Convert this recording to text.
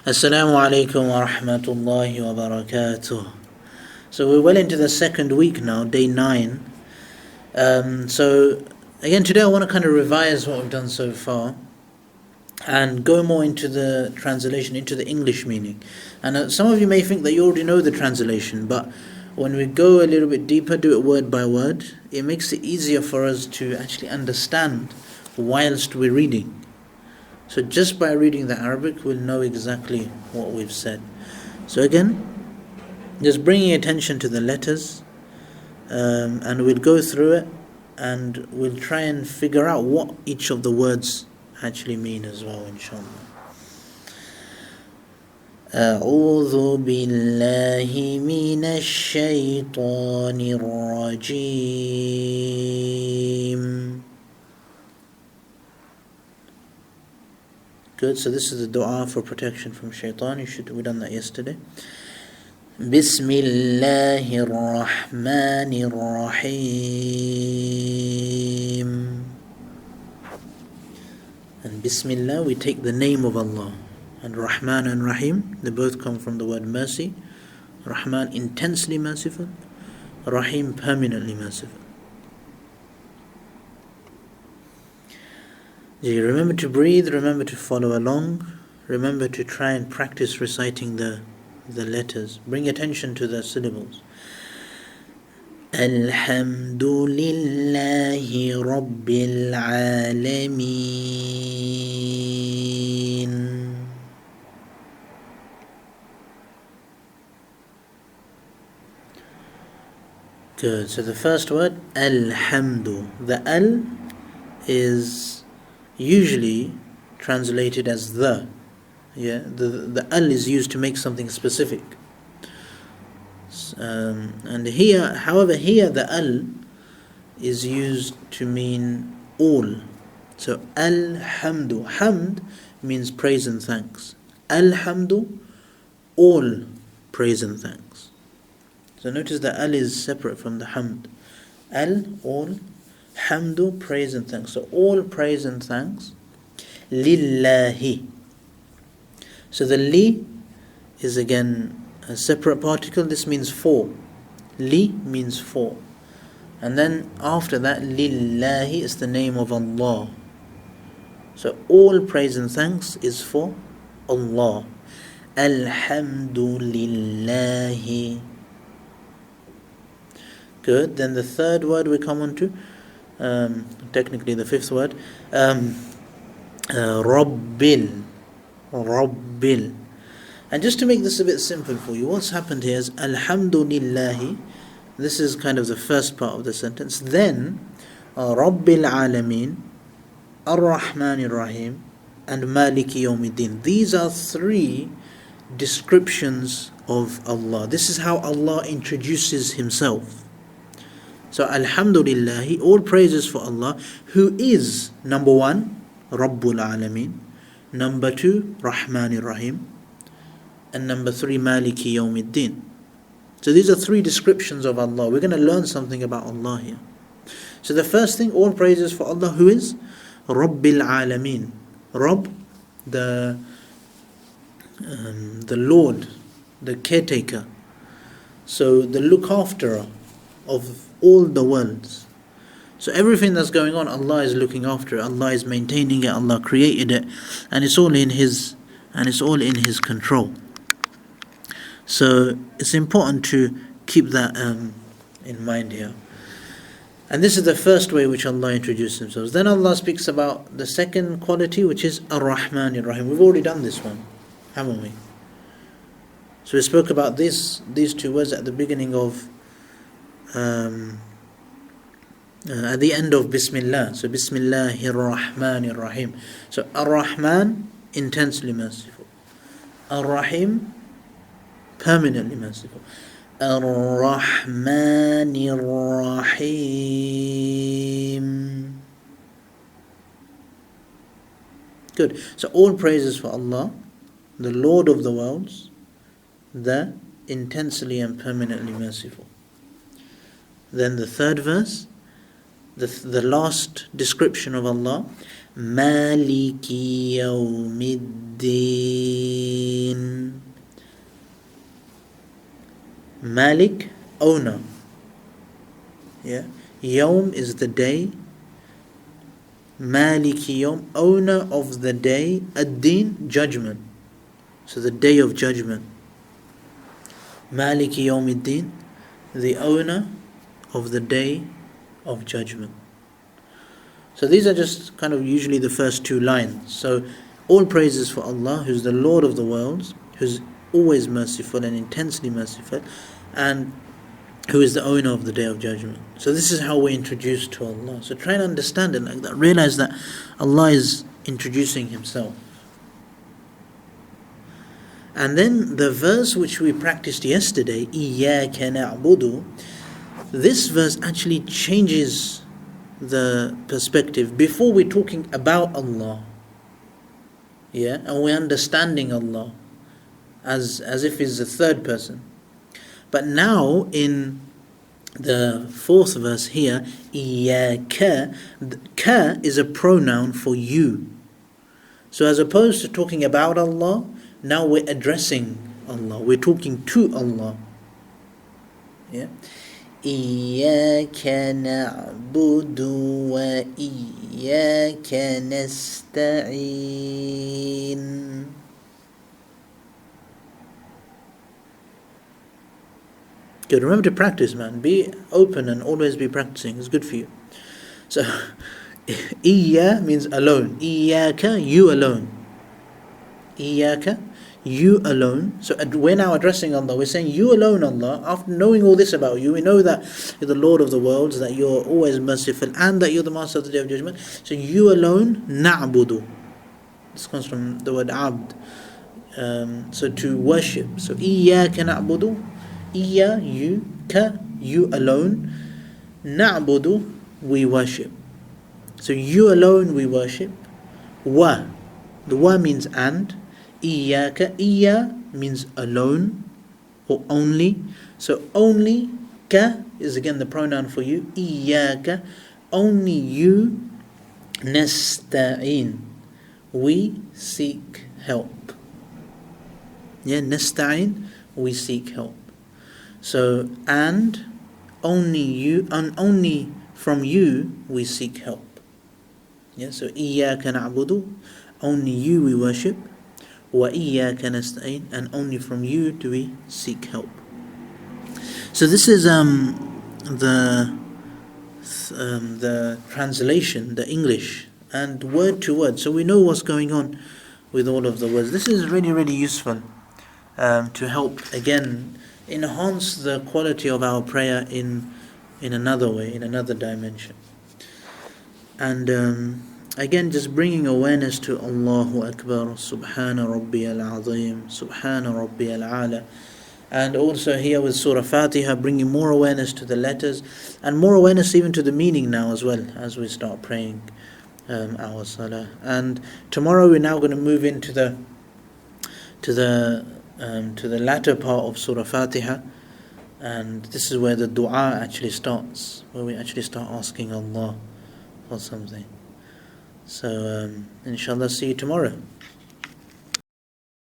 Assalamu alaikum wa rahmatullahi wa barakatuh. So we're well into the second week now, day 9. So again today I want to kind of revise what we've done so far and go more into the translation, into the English meaning. And some of you may think that you already know the translation, but when we go a little bit deeper, do it word by word, it makes it easier for us to actually understand whilst we're reading. So just by reading the Arabic, we'll know exactly what we've said. So again, just bringing attention to the letters, and we'll go through it, and we'll try and figure out what each of the words actually mean as well, inshallah. أعوذ بالله من الشيطان الرجيم. Good, so this is the dua for protection from shaitan. We done that yesterday. Bismillahir Rahmanir Rahim. And Bismillah, we take the name of Allah. And Rahman and Rahim, they both come from the word mercy. Rahman, intensely merciful. Rahim, permanently merciful. Remember to breathe, remember to follow along, remember to try and practice reciting the letters. Bring attention to the syllables. Alhamdulillahi Rabbil Alameen. Good, so the first word, Alhamdu. The Al is usually translated as the. The al is used to make something specific. And here, however, here the al is used to mean all. So alhamdu, hamd means praise and thanks. Alhamdu, all praise and thanks. So notice the al is separate from the hamd. Al, all. Hamdu, praise and thanks. So all praise and thanks. Lillahi. So the li is again a separate particle. This means for. Li means for. And then after that, Lillahi is the name of Allah. So all praise and thanks is for Allah. Alhamdulillahi. Good. Then the third word we come on to, technically the fifth word, Rabbil. Rabbil. And just to make this a bit simple for you, what's happened here is Alhamdulillahi. This is kind of the first part of the sentence. Then Rabbil Alameen, Ar-Rahmanir Rahim, and Maliki Yawmiddin. These are three descriptions of Allah. This is how Allah introduces Himself. So Alhamdulillahi, all praises for Allah, who is number one, Rabbul Alameen, number two, Rahmanir Rahim, and number three, Maliki Yawmiddin. So these are three descriptions of Allah. We're going to learn something about Allah here. So the first thing, all praises for Allah, who is Rabbil Alameen. Rabb, the Lord, the caretaker. So the look after of all the worlds. So everything that's going on, Allah is looking after it. Allah is maintaining it. Allah created it, and it's all in His control. So it's important to keep that in mind here. And this is the first way which Allah introduced Himself. Then Allah speaks about the second quality, which is Ar-Rahman Ar-Rahim. We've already done this one, haven't we? So we spoke about these two words at the beginning of at the end of Bismillah. So Bismillahir Rahmanir Rahim. So Ar-Rahman, intensely merciful. Ar-Rahim, permanently merciful. Ar-Rahmanir Rahim. Good. So all praises for Allah, the Lord of the worlds, the intensely and permanently merciful. Then the third verse, the last description of Allah, Maliki Yawmiddin. Malik, owner. Yeah. Yawm is the day. Maliki Yawm, owner of the day. Ad-Din, judgment. So the day of judgment. Maliki Yawmiddin, the owner of the day of judgment. So these are just kind of usually the first two lines. So all praises for Allah, who's the Lord of the worlds, who's always merciful and intensely merciful, and who is the owner of the day of judgment. So this is how we're introduced to Allah. So try and understand it like that. Realize that Allah is introducing Himself. And then the verse which we practiced yesterday, إِيَّاكَ نَعْبُدُ, this verse actually changes the perspective. Before we're talking about Allah, yeah, and we're understanding Allah as if He's the third person. But now in the fourth verse here, إِيَّاكَ, ka is a pronoun for you. So as opposed to talking about Allah, now we're addressing Allah. We're talking to Allah. Yeah. إِيَّاكَ نَعْبُدُ وَإِيَّاكَ نَسْتَعِينُ. Good. Remember to practice, man. Be open and always be practicing. It's good for you. So, Iyya means alone. Iyyaka, you alone. Iyyaka, you alone. So we're now addressing Allah. We're saying, you alone, Allah. After knowing all this about you, we know that you're the Lord of the worlds, that you're always merciful, and that you're the Master of the Day of Judgment. So you alone, na'budu. This comes from the word abd. So to worship. So Iyyaka na'budu. Iya, you, ka, you alone, na'budu, we worship. So you alone we worship. Wa, the wa means and. Iyaka, iya means alone or only. So only, ka is again the pronoun for you. Iyaka, only you, nasta'in, we seek help. Yeah, nasta'in, we seek help. So, and only you, and only from you we seek help. Yeah, so إِيَّاكَ نَعْبُدُ, only you we worship. وَإِيَّاكَ نَسْتَعِينُ, and only from you do we seek help. So this is the translation, the English, and word to word. So we know what's going on with all of the words. This is really, really useful to help, again, enhance the quality of our prayer in another way, in another dimension. And again, just bringing awareness to Allahu Akbar, Subhana Rabbiyal Azim, Subhana Rabbiyal Ala. And also here with Surah Fatiha, bringing more awareness to the letters, and more awareness even to the meaning now as well, as we start praying our Salah. And tomorrow we're now going to move into the latter part of Surah Fatiha, and this is where the dua actually starts, where we actually start asking Allah for something. So inshallah, see you tomorrow.